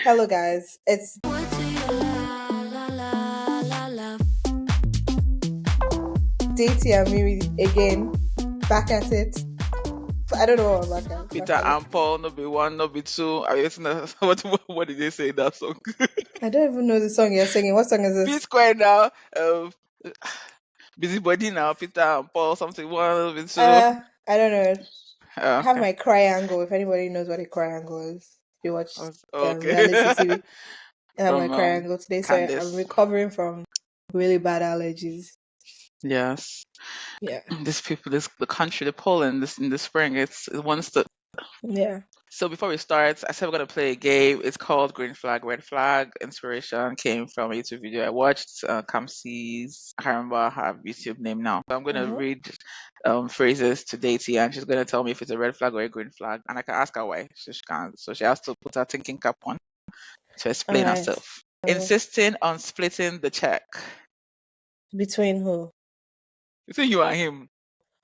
Hello, guys. It's Dety and Mimi again. Back at it. I don't know what I'm back at. Peter and Paul, no be one, no be two. Are you listening? What did they say in that song? I don't even know the song you're singing. What song is P this? Square now. Busybody now. Peter and Paul, something one, no be two. I don't know. I have Okay. my triangle. If anybody knows what a triangle is, if you watch Okay. reality TV, I have my From triangle today. So I'm Candice. recovering from really bad allergies. Yes. Yeah, These people, the country, the Poland, this in the spring, it wants to. yeah. So before we start, I said we're gonna play a game. It's called Green Flag, Red Flag. Inspiration came from a YouTube video I watched. Kamsi's, I can't remember her YouTube name now. So I'm gonna Mm-hmm. read phrases to Dety, and she's gonna tell me if it's a red flag or a green flag, and I can ask her why. So she can. So she has to put her thinking cap on to All explain right. herself. Insisting on splitting the check Between who? between you and him.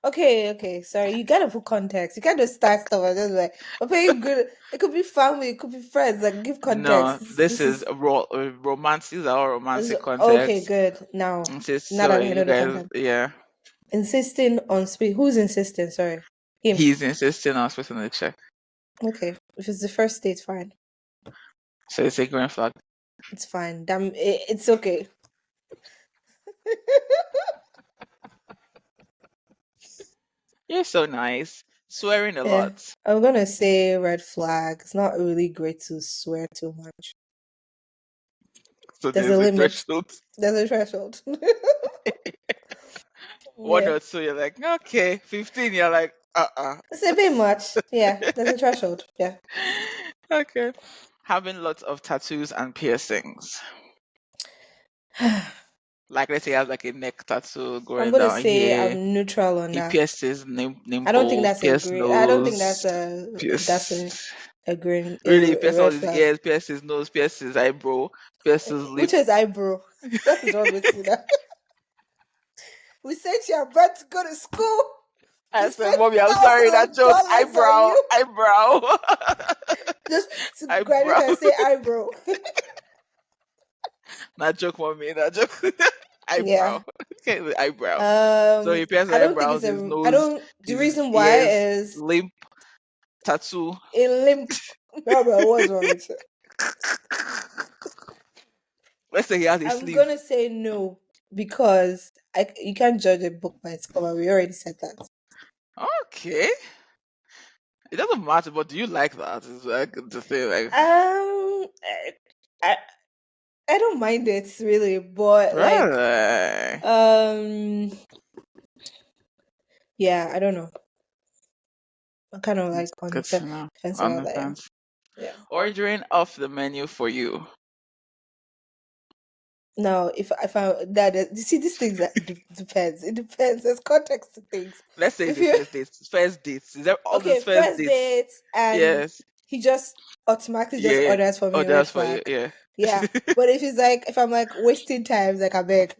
Okay. Sorry, you gotta put context. You can't just start stuff and just like, okay, you good. It could be family, it could be friends. Like, give context. No, this This is is, a romance. These are all romantic okay. context. Good. Now, now So that I you know the guys, content, yeah. insisting on speed. Who's insisting? Sorry, him. He's insisting on splitting the check. Okay, if it's the first date, fine. So it's a green flag. It's fine. Damn, it's okay. You're so nice. Swearing a Yeah, lot. I'm gonna say red flag. It's not really great to swear too much. So There's a there's a limit. threshold. There's a threshold. One Yeah. or two, you're like, okay. 15, you're like, It's a bit much. Yeah, there's a threshold. Yeah. Okay. Having lots of tattoos and piercings. Like, let's say he has like a neck tattoo I'm going gonna down say here. I'm neutral on He that. pierced his I don't think nipple, that's a pierced green. I don't think nose, that's pierced. a green Really, he a pierced all red his flag. ears, pierced his nose, pierced his eyebrow, pierced his Which lip. is eyebrow? What is wrong with you now? We said you're about to go to school. I You said, spent Mommy, I'm sorry, thousands that of joke. dollars on Eyebrow, you eyebrow, just to graduate eyebrow. and say eyebrow. That joke, Mommy, that joke. Yeah. Eyebrow. Okay, the eyebrow. So he pierced his I don't think eyebrows, it's his I nose, don't. The his reason why ears, is lip, tattoo. a limp. No, bro, what's wrong with you? Let's say he has a I'm sleeve. gonna say no because you can't judge a book by its cover. We already said that. Okay. It doesn't matter, but do you like that? It's like to say like I I don't mind it really, but like really? um yeah, I don't know. I'm kind of like It's on the good to know. fence On about the that. Yeah, fence. yeah. Ordering off the menu for you. Now, if I that you see these things that depends. It depends. There's context to things. Let's say it's If a you first date. First dates. Is that all okay, those first first dates? date, and Yes. he just automatically just Yeah. orders for Oh, me red that's for you. flag. Yeah. Yeah, but if I'm like wasting time, like I beg,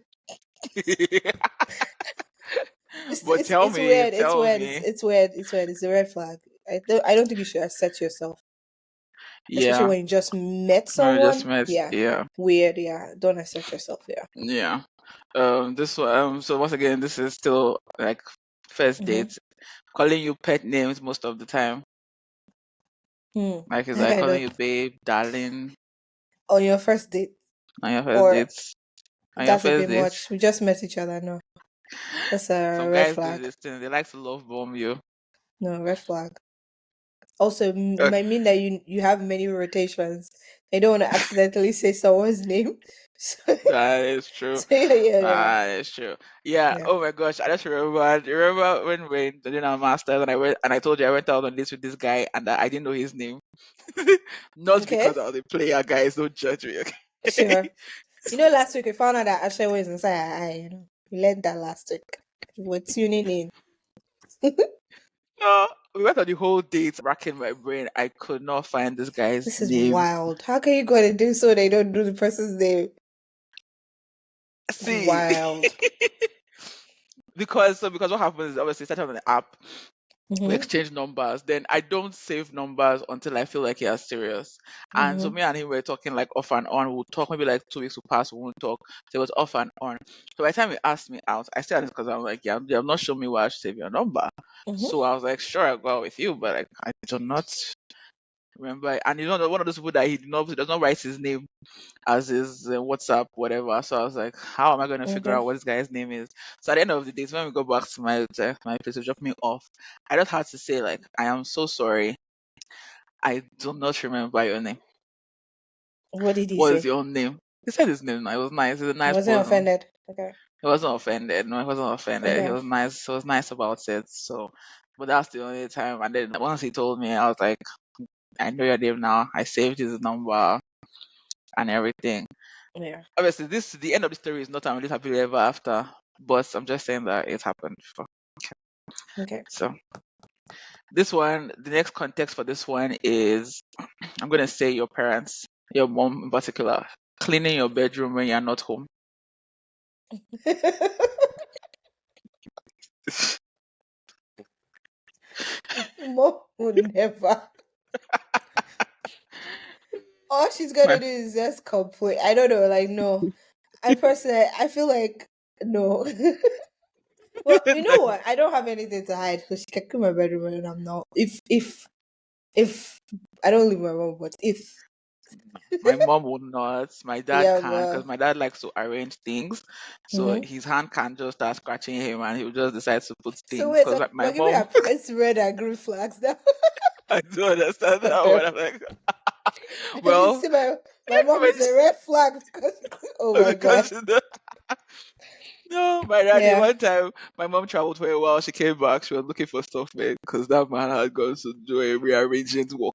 But tell it's me, weird. It's tell weird. me. It's weird. It's weird. It's a red flag. I don't think you should accept yourself, especially Yeah. when you just met We just someone. met. Yeah, Yeah. weird. Yeah, don't accept yourself. Yeah. Yeah. This one. So once again, this is still like first Mm-hmm. dates. Calling you pet names most of the time. Like it's That like kind calling of you babe, darling on your first date, on your first or dates. On your that's a first bit dates. much. We just met each other. No, that's a Some red guys do flag. this thing. They like to love bomb you. No, red flag. Also, Uh, might mean that you have many rotations. I don't want to accidentally say someone's name. So, that is true. so yeah. That is true. Yeah. Yeah. Oh my gosh. I just remember. You remember when we were doing our masters and I told you I went out on this with this guy and I didn't know his name. Not Okay. because I was a player, guys. Don't judge me. Sure. Okay. Last week we found out that Ashley was inside our eye. We learned that last week. We're tuning in. No, we went on the whole date, racking my brain. I could not find this guy's This is name. wild. How can you go and do so they don't do the person's name? See, Wild. because what happens is obviously set up on the app. we Mm-hmm. exchange numbers. Then I don't save numbers until I feel like he are serious. And so Mm-hmm. me and him were talking like off and on. We'll talk maybe like 2 weeks will pass, we won't talk. So it was off and on. So by the time he asked me out, I said because I'm like, yeah, you have not shown me why I should save your number. So Mm-hmm. I was like, sure, I'll go out with you, but like I do not remember. And you know, one of those people that he does not write his name as his WhatsApp, whatever. So I was like, how am I going to figure Okay. out what this guy's name is? So at the end of the day, so when we go back to my place to drop me off, I just had to say like, I am so sorry. I do not remember your name. What did he What is say? your name? He said his name. It was nice. He's a I nice wasn't person. offended. Okay. He wasn't offended. No, he wasn't offended. He Okay. was nice. He was nice about it. So, but that's the only time. And then once he told me, I was like, I know your name now. I saved his number and everything. Yeah. Obviously, this the end of the story is not I'm really happily ever after, but I'm just saying that it happened before. Okay. So this one, the next context for this one is I'm gonna say your parents, your mom in particular, cleaning your bedroom when you're not home. Mom would never. All she's gonna My do is just complain. I don't know, like no. I personally, I feel like no. Well, you know what? I don't have anything to hide because she can clean my bedroom and I'm not. If I don't leave my mom, but if my mom would not. My dad yeah, can because well, my dad likes to arrange things, so hmm his hand can't just start scratching him, and he'll just decide to put so things. wait, Because so my we're giving mom, our parents red and green flags now. I do understand I that one. I'm like, can well, see my mom is a red flag because oh my god. because no, my daddy. Yeah, One time, my mom traveled for a while. She came back. She was looking for stuff, man, because that man had gone to do a rearranging work.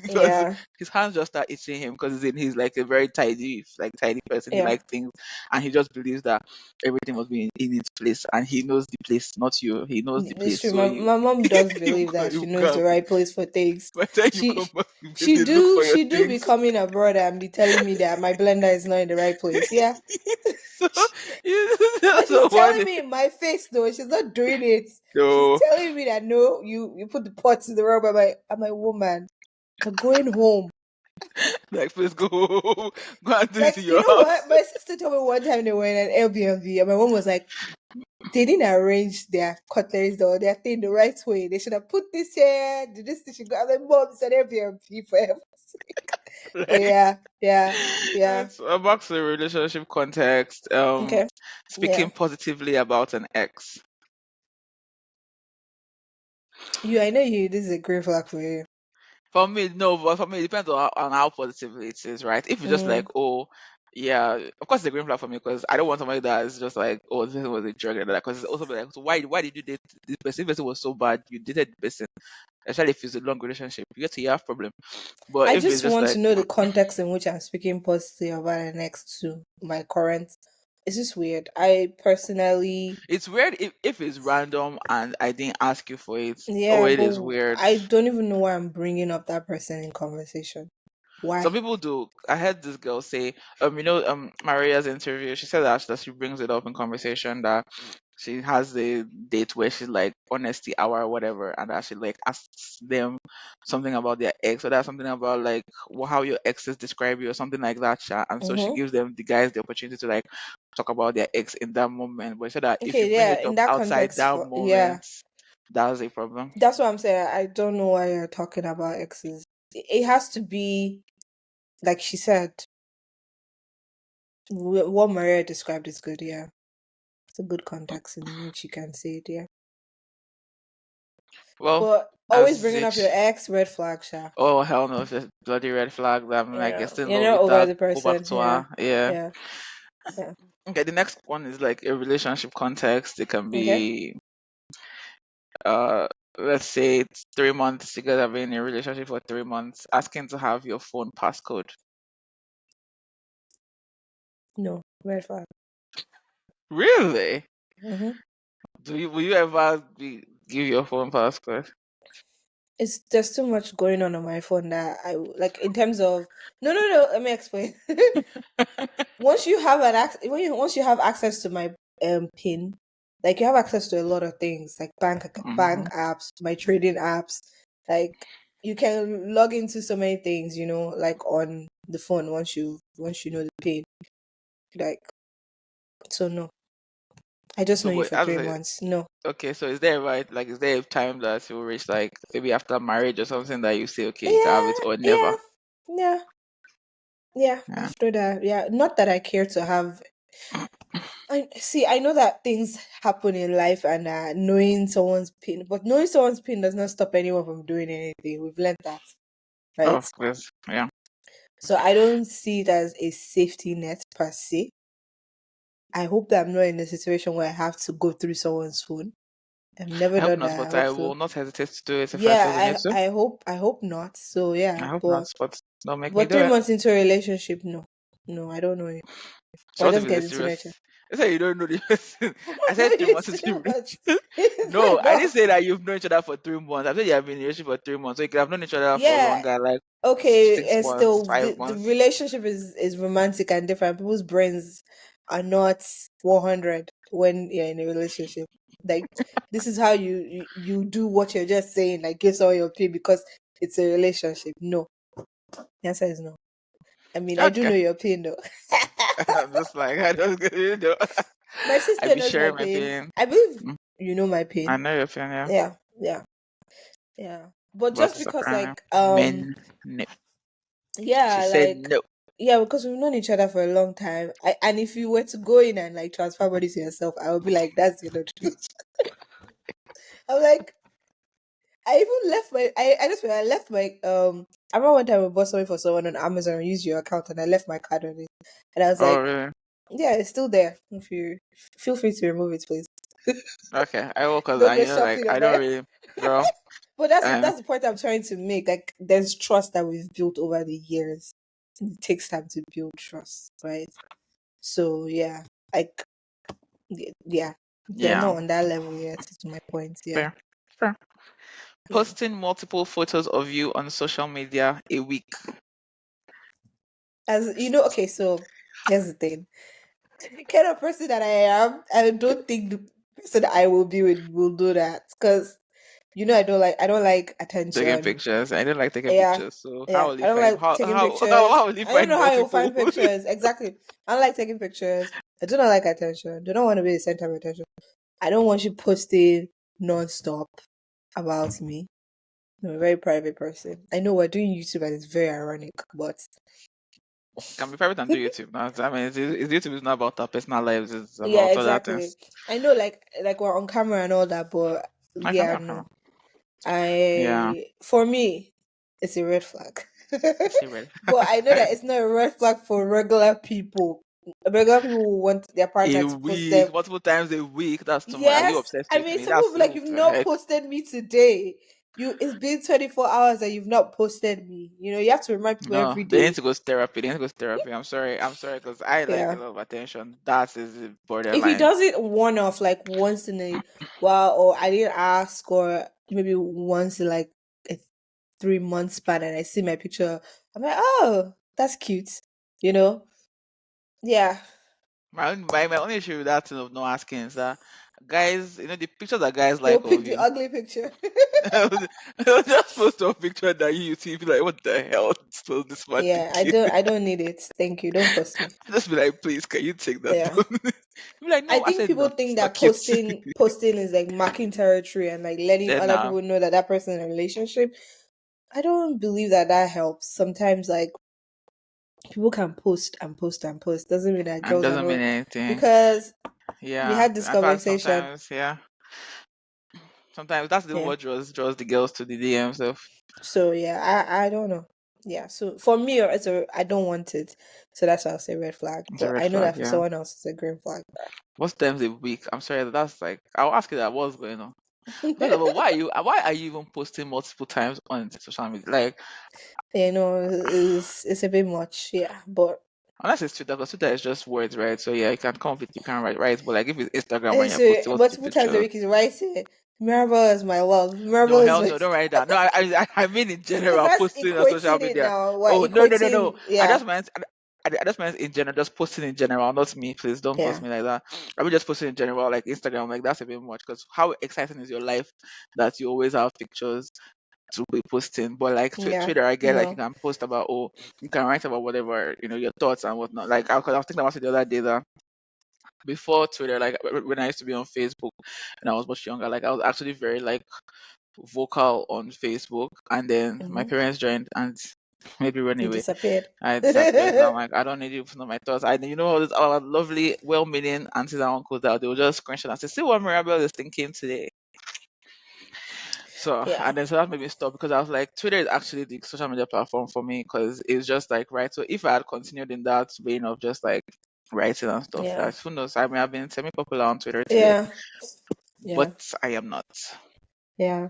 Because yeah, his hands just start itching him because he's like a very tidy, like tidy person. He yeah. likes things, and he just believes that everything must be in its place, and he knows the place, not you. He knows the It's place, true. so My mom does you believe go, that she you knows come. the right place for things. By the time you She come back, they look for your she do be things. coming abroad and be telling me that my blender is not in the right place. Yeah. So But that's she's so telling funny. me in my face though. She's not doing it. She's No. telling me that no, you put the pots in the rubber. I'm a woman. We're going home. Like, please go home. Go and do it Like, in you your know house. what? My sister told me one time they were in an Airbnb and my mom was like, they didn't arrange their cutlery or their thing the right way. They should have put this here, did this thing should go. I'm like, mom, it's an Airbnb for heaven's sake. But Like, yeah, yeah, yeah. so back to the relationship context. Okay. Yeah. Speaking positively about an ex. I know this is a green flag for you. For me, no, but for me, it depends on how positive it is, right? If it's just like, Mm, oh, yeah, of course, it's a green flag for me because I don't want somebody that is just like, oh, this person was a jerk, and that. Because it's also be like, so why did you date this person? If this person was so bad, you dated the person, especially if it's a long relationship, you have problem. But I if it's just just want to like, know the context in which I'm speaking positive about the next to my current. It's just weird. I personally, it's weird if it's random and I didn't ask you for it. Oh, yeah, it but is weird. I don't even know why I'm bringing up that person in conversation. Some Why? people do. I heard this girl say, Maria's interview. She said that she brings it up in conversation that she has a date where she's like honesty hour or whatever, and that she like asks them something about their ex, or that's something about like how your exes describe you or something like that. And so she Mm-hmm. gives them the guys the opportunity to like talk about their ex in that moment. But she said that if you Okay, bring yeah, it in up that outside context, that for yeah, moment, that's a problem. that's what I'm saying. I don't know why you're talking about exes. It has to be like she said. What Maria described is good. Yeah, it's a good context in which you can say it. Yeah, Well, but always as bringing up your it ex, red flag, Sha. Oh hell no! It's just bloody red flag. That I'm like, you're Yeah, still in you're love not with over that. the Go back person. to Yeah, her. Yeah. yeah, yeah. Okay. The next one is like a relationship context. It can Okay. be uh, let's say it's 3 months. You guys have been in a relationship for 3 months. Asking to have your phone passcode. No, red flag. Really? Mm-hmm. Will you ever give your phone passcode? It's there's too much going on my phone that I like in terms of no. Let me explain. Once you have once you have access to my pin, Like you have access to a lot of things, like bank Hmm. apps, my trading apps. Like you can log into so many things, like on the phone once you know the pin. Like so no. I just So, know you but for as 3 months. No. okay, so is there right? Like, is there a time that you will reach, like maybe after marriage or something, that you say, okay, you can have it, Yeah, or yeah, never? yeah, yeah. Yeah. After that, yeah. Not that I care to have. I see. I know that things happen in life, and knowing someone's pain, but knowing someone's pain does not stop anyone from doing anything. We've learned that, Oh, right? of course. Yeah. So I don't see it as a safety net per se. I hope that I'm not in a situation where I have to go through someone's phone. I've never I hope done not, that. I but hope I so. will not hesitate to do it if I feel the need Yeah, to. I hope not. So I yeah, hope not, but but don't make me but do three it. months into a relationship, no, no, I don't know you. So We're what if just it's a getting to know serious? each other. I said you don't know the person. I said three months It's into too much. relationship. It's No, not I didn't enough. say that you've known each other for 3 months. I said you have been in a relationship for 3 months. So you could have known each other for Yeah, longer, like okay, six and months, still five the months. relationship is romantic and different. People's brains are not 100 when you're in a relationship. Like this is how you do what you're just saying, like give all your pay because it's a relationship. No, the answer is no. I mean, I do Okay. know your pain though. I'm just like I don't My I sister be knows my sharing my pain. pain. I believe Mm, you know my I pain. know your pain, yeah. Yeah, yeah, yeah. But But just because, apparently like, men no. She yeah, said like, no. yeah, because we've known each other for a long time. And if you were to go in and like transfer body to yourself, I would be like, that's your not bitch. I'm like, I even left my, I just I left my, I remember one time I bought something for someone on Amazon and used your account and I left my card on it. And I was Oh like, really? yeah, it's still there. If you feel free to remove it, please. Okay. I will, cause Don't I go like shopping I on don't my. really, girl. But that's Um that's the point I'm trying to make. Like, there's trust that we've built over the years. It takes time to build trust, right? So yeah, like yeah, they're yeah, not on that level yet. To my point, yeah, fair. Fair. yeah. Posting multiple photos of you on social media a week. As you know, okay. So here's the thing: the kind of person that I am, I don't think the person I will be with will do that because I don't like Taking attention. pictures. I don't like taking Yeah, pictures. So how yeah. will you I don't find like taking how pictures. will you I don't find know how you'll multiple? find pictures. Exactly. I don't like taking pictures. I do not like attention. Do not want to be the center of attention. I don't want you posting non-stop about me. I'm a very private person. I know we're doing YouTube and it's very ironic, but Can be private and do YouTube now. I mean, YouTube is not about our personal lives. It's yeah, about other exactly. things. I know, like we're on camera and all that, but I can yeah, be on camera. no. Yeah, For me, it's a red flag. it's a red. But I know that it's not a red flag for regular people. Regular people who want their A partner to post them. week, multiple times a week. That's too much. Are you Yes, obsessed I with mean, me? some people That's be like, what you've the not heck. posted me today. It's been 24 hours and you've not posted me. You have to remind people No, every they need day. to go to therapy. They need to go to therapy. I'm sorry. I'm sorry because I like a Yeah. lot of attention. That is the If he borderline. does it one off, like once in a while, or I didn't ask, or maybe once in like a 3 month span, and I see my picture, I'm like, oh, that's cute. You know? Yeah. My only issue with that thing of not asking is that guys, the pictures that guys He'll like of pick the you. ugly picture. I'll just post a picture that you see, be like, what the hell? So this man Yeah, I thinking. don't I don't need it. Thank you. Don't post me. Just be like, please, can you take that Yeah. down? Be like, I no, I think said people no. think It's not that cute. posting is like marking territory and like letting Then other people know that that person in a relationship. I don't believe that that helps. Sometimes like people can post and post and post. Doesn't mean that and girls are doesn't mean not anything. because we Yeah. had this In fact, conversation. sometimes, yeah. Sometimes that's the Yeah. what draws the girls to the DMs of So yeah, I don't know. Yeah. So for me, I don't want it. So that's why I'll say red flag. it's a But red I know flag, that for yeah. someone else, it's a green flag. What's times a week? I'm sorry, that's like I'll ask you that what's going on. First of all, why are you even posting multiple times on social media? Like it's a bit much. Yeah. But unless it's Twitter, because Twitter is just words, right? So yeah, you can come up with you can write, but like if it's Instagram and it's you're posting multiple multiple times a pictures. week is writing. Mirabelle is my love. No, Mirabelle is hell my no, don't write that. No, I mean in because general, that's posting on social equating it media. now. We're Oh no, no, no, no. equating, I yeah. just meant I just meant in general, just posting in general, not me. Please don't post Yeah. me like that. I mean, just posting in general, like Instagram, like that's a bit much. Because how exciting is your life that you always have pictures to be posting? But like Yeah. Twitter, I get like you No. can post about, oh, you can write about whatever, your thoughts and whatnot. Like I was thinking about it the other day that before Twitter, like when I used to be on Facebook and I was much younger, like I was actually very like vocal on Facebook, and then my Hmm. parents joined and maybe run You away. disappeared. I disappeared. So I'm like, I don't need you to know my thoughts. All these our lovely, well-meaning aunties and uncles out, they will just screenshot and say, "See what Mirabelle is thinking today." So Yeah. so that made me stop because I was like, Twitter is actually the social media platform for me because it's just like right. So if I had continued in that vein of just like writing and stuff, Yeah. that who knows? I mean, I've been semi-popular on Twitter today, Yeah. but Yeah. I am not. Yeah.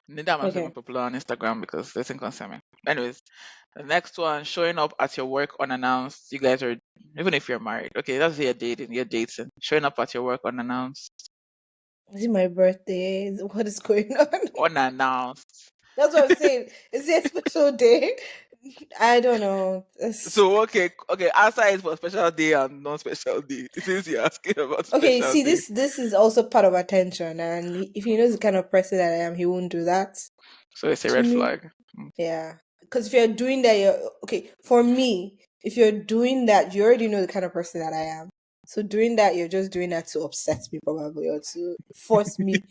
Neither am I Okay. semi-popular on Instagram because they think concern me. Anyways, the next one, showing up at your work unannounced. You guys are, even if you're married, okay, that's you're dating. Showing up at your work unannounced. Is it my birthday? What is going on? Unannounced. That's what I'm saying. Is it a special day? I don't know. So okay, answer is for special day and non-special day. Since you're asking about Okay, special see, day. this is also part of attention, and if he knows the kind of person that I am, he won't do that So it's a to red me. flag. Mm. Yeah, because if you're doing that, you're okay. For me, if you're doing that, you already know the kind of person that I am. So doing that, you're just doing that to upset me, probably, or to force me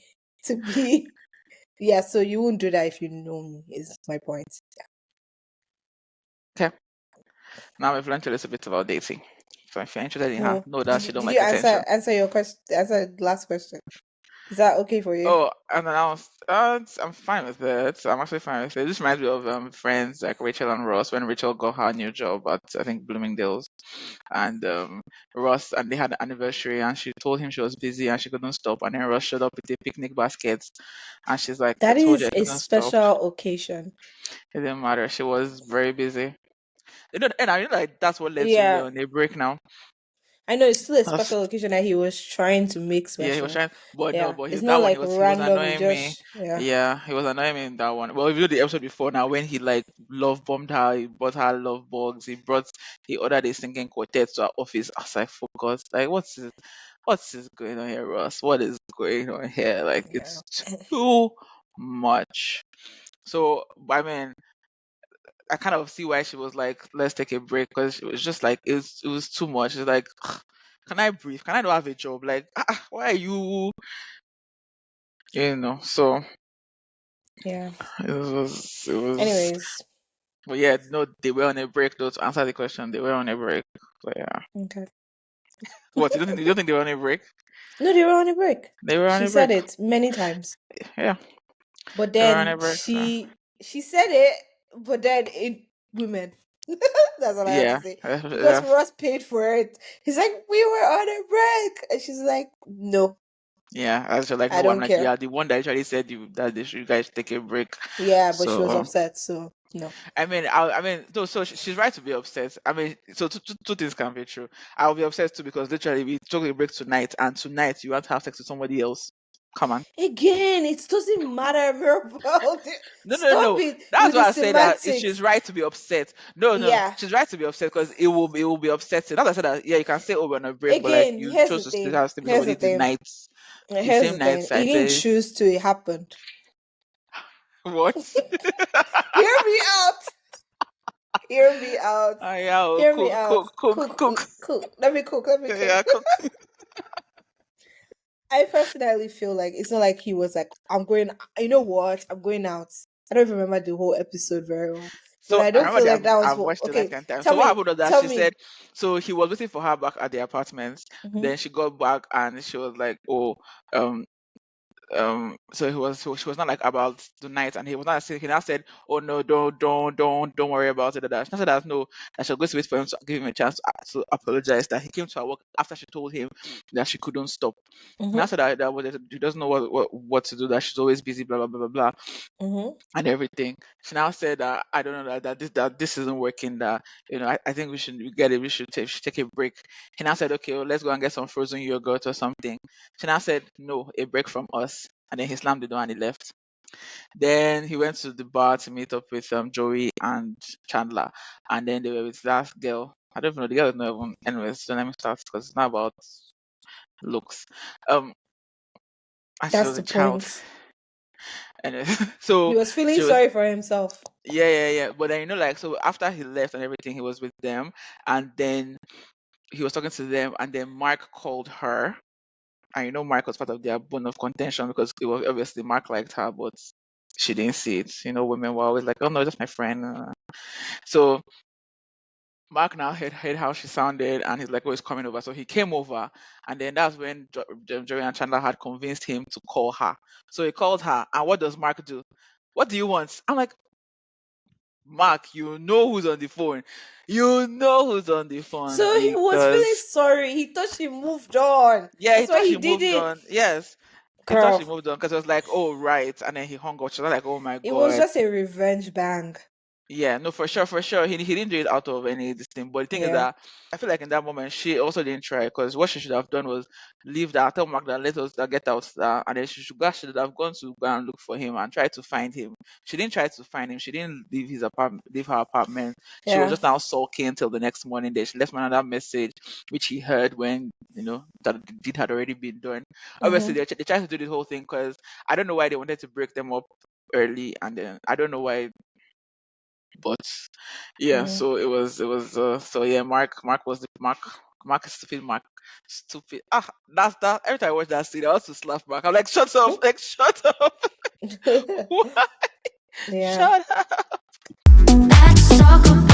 to be. Yeah, so you won't do that if you know me. Is my point. Okay. Now we've learned a little bit about dating. So if you're interested in her, No, know that she don't did you like attention. answer your question? Answer the last question. Is that okay for you? Oh, and then I'm fine with it. I'm actually fine with it. This reminds me of friends like Rachel and Ross when Rachel got her new job at I think Bloomingdale's, and Ross and they had an anniversary, and she told him she was busy and she couldn't stop, and then Ross showed up with a picnic basket, and she's like, "I That told you is I a couldn't stop." special occasion. It didn't matter. She was very busy. And I mean like that's what led to Yeah, we're on a break now. I know it's still a That's special occasion that he was trying to make Yeah, he was special. trying, but no, Yeah, but it's that not one like he was random. He annoying me. just yeah, Yeah, he was annoying me in that one. Well, if you know the episode before now, when he like love bombed her, he brought her love bugs. He ordered a singing quartet to our office. I was like, focus, like what's going on here, Ross? What is going on here? Like yeah, it's too much. So I mean, I kind of see why she was like, let's take a break because it was just like it was too much. It's like, can I breathe? Can I not have a job? Like, why are you? So yeah. it was. Anyways, But yeah, no, they were on a break though. To answer the question, they were on a break. So yeah. okay. What you don't think they were on a break? No, they were on a break. They were on She a said break. it many times, Yeah, but they were on a then break. So she said it, but then it women. That's all I have to yeah, say. Because yeah, Ross paid for it. He's like, we were on a break, and she's like, no, yeah. I was just like, I no, I'm don't like, care. yeah, the one that actually said you guys should take a break. Yeah, but she was So upset, so no. she's right to be upset. I mean, so two things can be true. I'll be upset too because literally we took a break tonight, and tonight you want to have sex with somebody else. Come on. Again, it doesn't matter, Mirabelle. No, no, Stop no. it That's with the why I say that she's semantics. right to be upset. No, no, Yeah. she's right to be upset because it will be upsetting. That's why I said that. Yeah, you can say, oh, we're on a break, but like Again, you here's the chose to thing. stay with Here's the somebody thing. the Here's same the thing. night. I He didn't say choose to. It happened. what? Hear me out. Hear me out. Ah, yeah, oh, Hear me cook, out. cook, cook, Cook. cook. Cook. Let me cook. Let me cook. Yeah, cook. I personally feel like it's not like he was like, I'm going, you know what? I'm going out. I don't even remember the whole episode very well. But So I I don't remember feel like that that was I've what. watched it like Okay, 10 times. tell So what me. happened was that Tell she said, me. so he was waiting for her back at the apartment. Hmm. Then she got back and she was like, oh, um, so she was not like about the night, and he was not saying, he now said, oh no, don't worry about it, that she said that no, that she was going to wait for him to give him a chance to apologize, that he came to her work after she told him that she couldn't stop. And I Hmm. said that was it, he doesn't know what to do, that she's always busy, blah blah blah blah blah Hmm. and everything. She now said that I don't know that this isn't working, that I think we get it, we should take a break. He now said, okay, well, let's go and get some frozen yogurt or something. She now said no, a break from us, and then he slammed the door and he left. Then he went to the bar to meet up with Joey and Chandler, and then they were with that girl. I don't even know the girl is not even. Anyways, so let me start because it's not about looks. Um, as she That's was the a child. point. Anyway, He so was feeling she was. sorry for himself. Yeah, yeah, yeah. But then like so after he left and everything, he was with them, and then he was talking to them, and then Mark called her. And Mark was part of their bone of contention because it was obviously Mark liked her, but she didn't see it. Women were always like, "Oh no, that's my friend." So Mark now heard how she sounded, and he's like, "Oh, he's coming over." So he came over, and then that's when Joey and Chandler had convinced him to call her. So he called her, and what does Mark do? What do you want? I'm like, Mark, you know who's on the phone. You know who's on the phone So he was feeling because sorry. He thought she moved on. yeah, he That's why thought he she did moved it. on. Yes, he thought she Girl, moved on because it was like, oh right, and then he hung up. She was like, oh my it was god. just a revenge bang. Yeah, no, for sure, for sure. He didn't do it out of any this thing. But the thing is Yeah, that I feel like in that moment she also didn't try because what she should have done was leave that, tell Mark that let us get out that, and then she should have gone to go and look for him and try to find him. She didn't try to find him. She didn't leave his apartment, leave her apartment. She was yeah. just now sulking till the next morning. Then she left me another message which he heard when that the deed had already been done. Obviously, Mm-hmm. they tried to do this whole thing because I don't know why they wanted to break them up early, and then I don't know why, but yeah, Mm-hmm. so it was so yeah, Mark was the Mark is stupid, Mark stupid. That's that. Every time I watch that scene, I also slap Mark. I'm like, shut up, like shut up. Why? Yeah. Shut up. Let's talk